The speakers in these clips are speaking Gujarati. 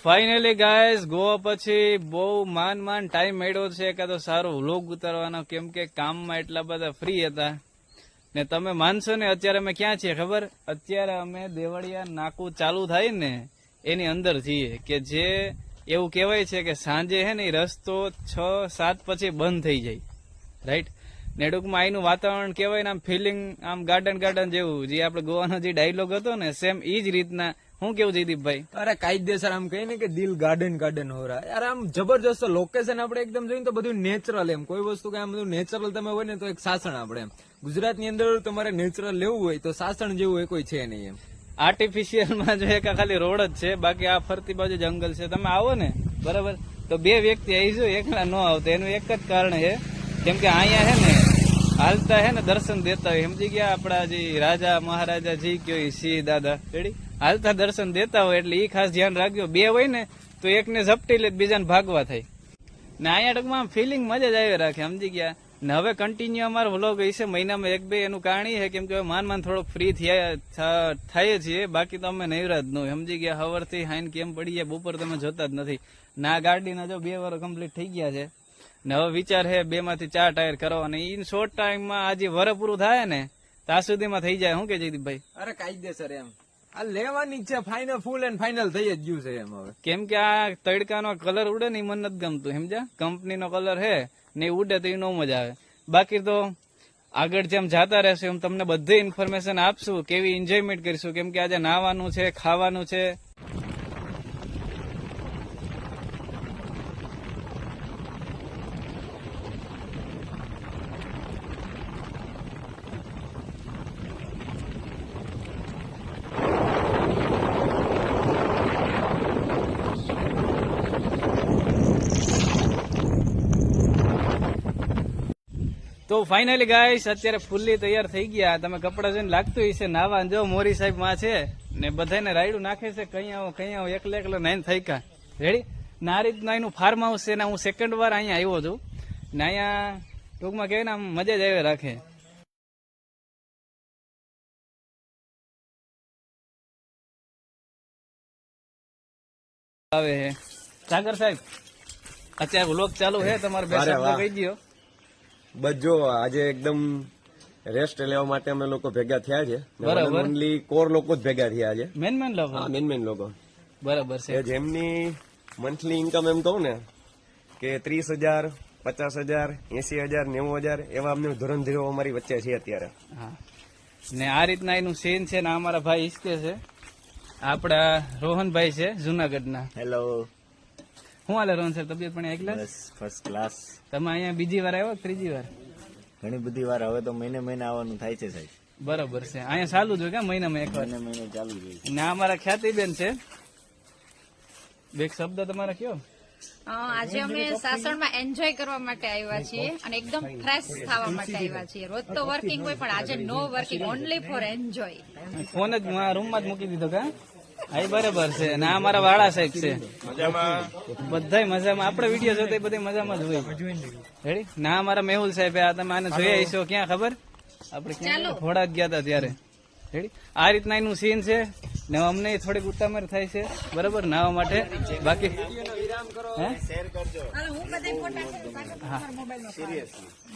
ફાઇનલી ગાઈઝ ગોવા પછી બહુ માન ટાઈમ મળ્યો છે કે તો સારો વ્લોગ ઉતારવાનો, કેમ કે કામમાં એટલા બધા ફ્રી હતા ને તમે માનશો ને અત્યારે અમે ક્યાં છીએ ખબર? અત્યારે અમે દેવળિયા નાકું ચાલુ થાય ને એની અંદર છીએ, કે જે એવું કહેવાય છે કે સાંજે હે ને રસ્તો 6-7 પછી બંધ થઈ જાય, રાઈટ? ને ટૂંકમાં અહીંનું વાતાવરણ કહેવાય ને આમ ફિલિંગ આમ ગાર્ડન જેવું, જે આપણે ગોવાનો જે ડાયલોગ હતો ને સેમ ઈ જ રીતના. હું કેવું જયદીપભાઈ? અરે કાયદેસર આમ કહે ને કે દિલ ગાર્ડન હો રહા યાર, આમ જબરજસ્ત લોકેશન આપણે એકદમ જોઈને તો બધું નેચરલ, એમ કોઈ વસ્તુ કે આમ બધું નેચરલ તમે હોય ને તો એક સાસણ આપણે એમ ગુજરાતની અંદર તમારે નેચરલ લેવું હોય તો સાસણ જેવું હોય કોઈ છે નહીં એમ. આર્ટિફિશિયલ માં જો એક ખાલી રોડ જ છે, બાકી આ ફરતી બાજુ જંગલ છે. તમે આવો ને બરાબર તો 2 વ્યક્તિ આવીશું, એકલા ન આવતા. એનું એક જ કારણ છે, કેમ કે અહીંયા હે ને હાલતા હે ને દર્શન દેતા હોય, સમજી ગયા? આપડા જે રાજા મહારાજા જી કયો સિંહ દાદા રેડી હાલતા દર્શન દેતા હોય, એટલે એ ખાસ ધ્યાન રાખજો. 2 હોય ને તો એકને ઝપટી લે, બીજાને ભાગવા થાય. ને અહીંયા ટૂંકમાં ફિલિંગ મજા જ આવી રાખે, સમજી ગયા? ને હવે કન્ટિન્યુ અમારો વ્લોગ હશે મહિનામાં 1-2. એનું કારણ એ છે કેમ કે માન થોડોક ફ્રી થાય છીએ, બાકી તો અમે નૈરા જ ન હોય, સમજી ગયા? હવરથી હાઈન કેમ પડી જાય બપોર તમે જોતા જ નથી. ના ગાડીના જો 2 વર્ષ કમ્પ્લીટ થઈ ગયા છે ને હવે વિચાર છે 2 માંથી 4 ટાયર કરવાના. ઇન શોર્ટ ટાઈમમાં આજે વર પૂરું થાય ને ત્યાં સુધીમાં થઈ જાય. શું કે જયદીપભાઈ? અરે કાયદેસર એમ આ લેવાની છે, ફાઇનલ ફૂલ એન્ડ ફાઇનલ થઈ જ ગયું છે એમ હવે. કેમ કે આ તડકાનો કલર ઉડે ને એ મને નથી ગમતું, સમજ્યા? કંપનીનો કલર હે ને ઉડે તો એ નો મજા આવે. બાકી તો આગળ જેમ જાતા રહેશે એમ તમને બધી ઇન્ફોર્મેશન આપશું, કેવી એન્જોયમેન્ટ કરીશું, કેમ કે આજે નાવાનું છે, ખાવાનું છે. તો ફાઇનલી ગાઈસ અત્યારે ફૂલ્લી તૈયાર થઈ ગયા. તમે કપડા જોઈને લાગતું હશે નાવા. જો મોરી સાહેબ માં છે ને બધાને રાયડું નાખે છે, કઈ આવો એકલો નાઈન થઈ કા રેડી. ને આ રીતના એનું ફાર્મ હાઉસ છે ને હું 2nd વાર અહીંયા આવ્યો છું ને અહીંયા ટૂંકમાં કહેવાય ને આમ મજા જ આવે રાખે. આવે છે સાગર સાહેબ, અત્યારે વ્લોગ ચાલુ છે, તમારે 2 શબ્દો કહી દો. બસ જો આજે એકદમ રેસ્ટ લેવા માટે અમે લોકો ભેગા થયા છે. બરાબર. ઓનલી કોર લોકો જ ભેગા થયા છે. મેન લોકો. હા, મેન લોકો. બરાબર છે. જેમની મંથલી ઇન્કમ એમ કહું ને કે 30,000, 50,000, 80,000, 90,000 એવા અમને ધોરણધીરો અમારી વચ્ચે છે અત્યારે. હા, ને આ રીતના એનું સીન છે ને અમારા ભાઈ ઈસકે છે, આપડા રોહનભાઈ છે જુનાગઢના. હેલો. શું હાલે રોહન સર, તબિયત પણ એકલા? બસ ફર્સ્ટ ક્લાસ. તમે અહીંયા બીજી વાર આવ્યો, 3જી વાર? ઘણી બધી વાર, હવે તો મહિને આવવાનું થાય છે સાહેબ. બરાબર છે. અહીંયા ચાલુ જ હોય કે મહિનામાં 1 વાર? મહિને ચાલુ જોઈએ. ને અમારા ખ્યાતિબેન છે, 2 શબ્દ તમારા કયો? આજે અમે સાસણમાં એન્જોય કરવા માટે આવ્યા છીએ અને એકદમ ફ્રેશ થવા માટે આવ્યા છીએ. રોજ તો વર્કિંગ હોય પણ આજે no working, only for enjoy. Phone જ રૂમમાં જ મૂકી દીધો કા? હા બરાબર છે. ને આ અમારા વાળા સાહેબ છે, બધા મજામાં. આપડે વિડીયો જોતા બધા મજામાં જ હોય રેડી. ના અમારા મેહુલ સાહેબ, આ તમે આને જોયા હશો, ક્યાં ખબર? આપડે ક્યાં થોડા જ ગયા હતા ત્યારે રેડી. આ રીતના એનું સીન છે ને અમને થોડીક ઉતામર થાય છે બરાબર નાવા માટે. બાકી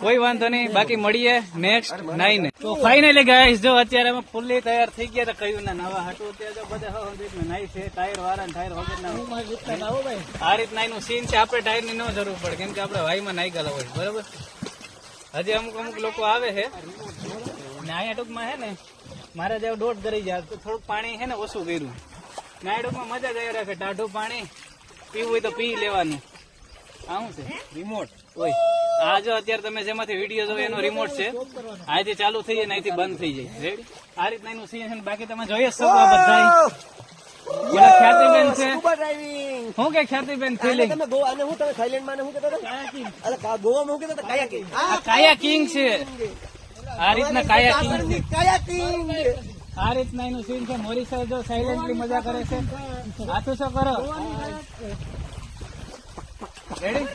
કોઈ વાંધો નહીં, બાકી મળીએ નેક્સ્ટ નાઈને. તો ફાઇનલી ગાઈસ જો અત્યારે અમે ફૂલ્લી તૈયાર થઈ ગયા. કયું ના નવા હાટું અત્યારે બધા નાઈ છે, ટાયર વાળા ટાયર વગર. આ રીતના એનું સીન છે. આપણે ટાયર ની ન જરૂર પડે, કેમ કે આપણે વાઈમાં નાઈ ગયેલા હોય બરાબર. હજી અમુક લોકો આવે છે ને અહીંયા ટૂંકમાં હે ને મારે જેવું દોઢ કરી જાય તો થોડુંક પાણી છે ને ઓછું કર્યું. નાયડુમાં મજા જ આવી રાખે, ટાઢું પાણી પીવું હોય તો પી લેવાનું. આ શું છે? રિમોટ હોય. આ જો અત્યારે તમે જેમાંથી વિડીયો જોવો એનો રિમોટ છે. અહીંથી ચાલુ થઈ જાય ને અહીંથી બંધ થઈ જાય રેડી. આ રીતના એનું સીન છે. બાકી તમે જોઈ શકો આ બધા. ખ્યાતિબેન છે. શું કે ખ્યાતિબેન ફિલિંગ? કાયા કિંગ છે. આ રીતના કાયા કિંગ. આ રીતના એનું સીન છે. મોરી સાહેબ જો સાયલેન્ટલી મજા કરે છે. હાથું શું કરો રેડી.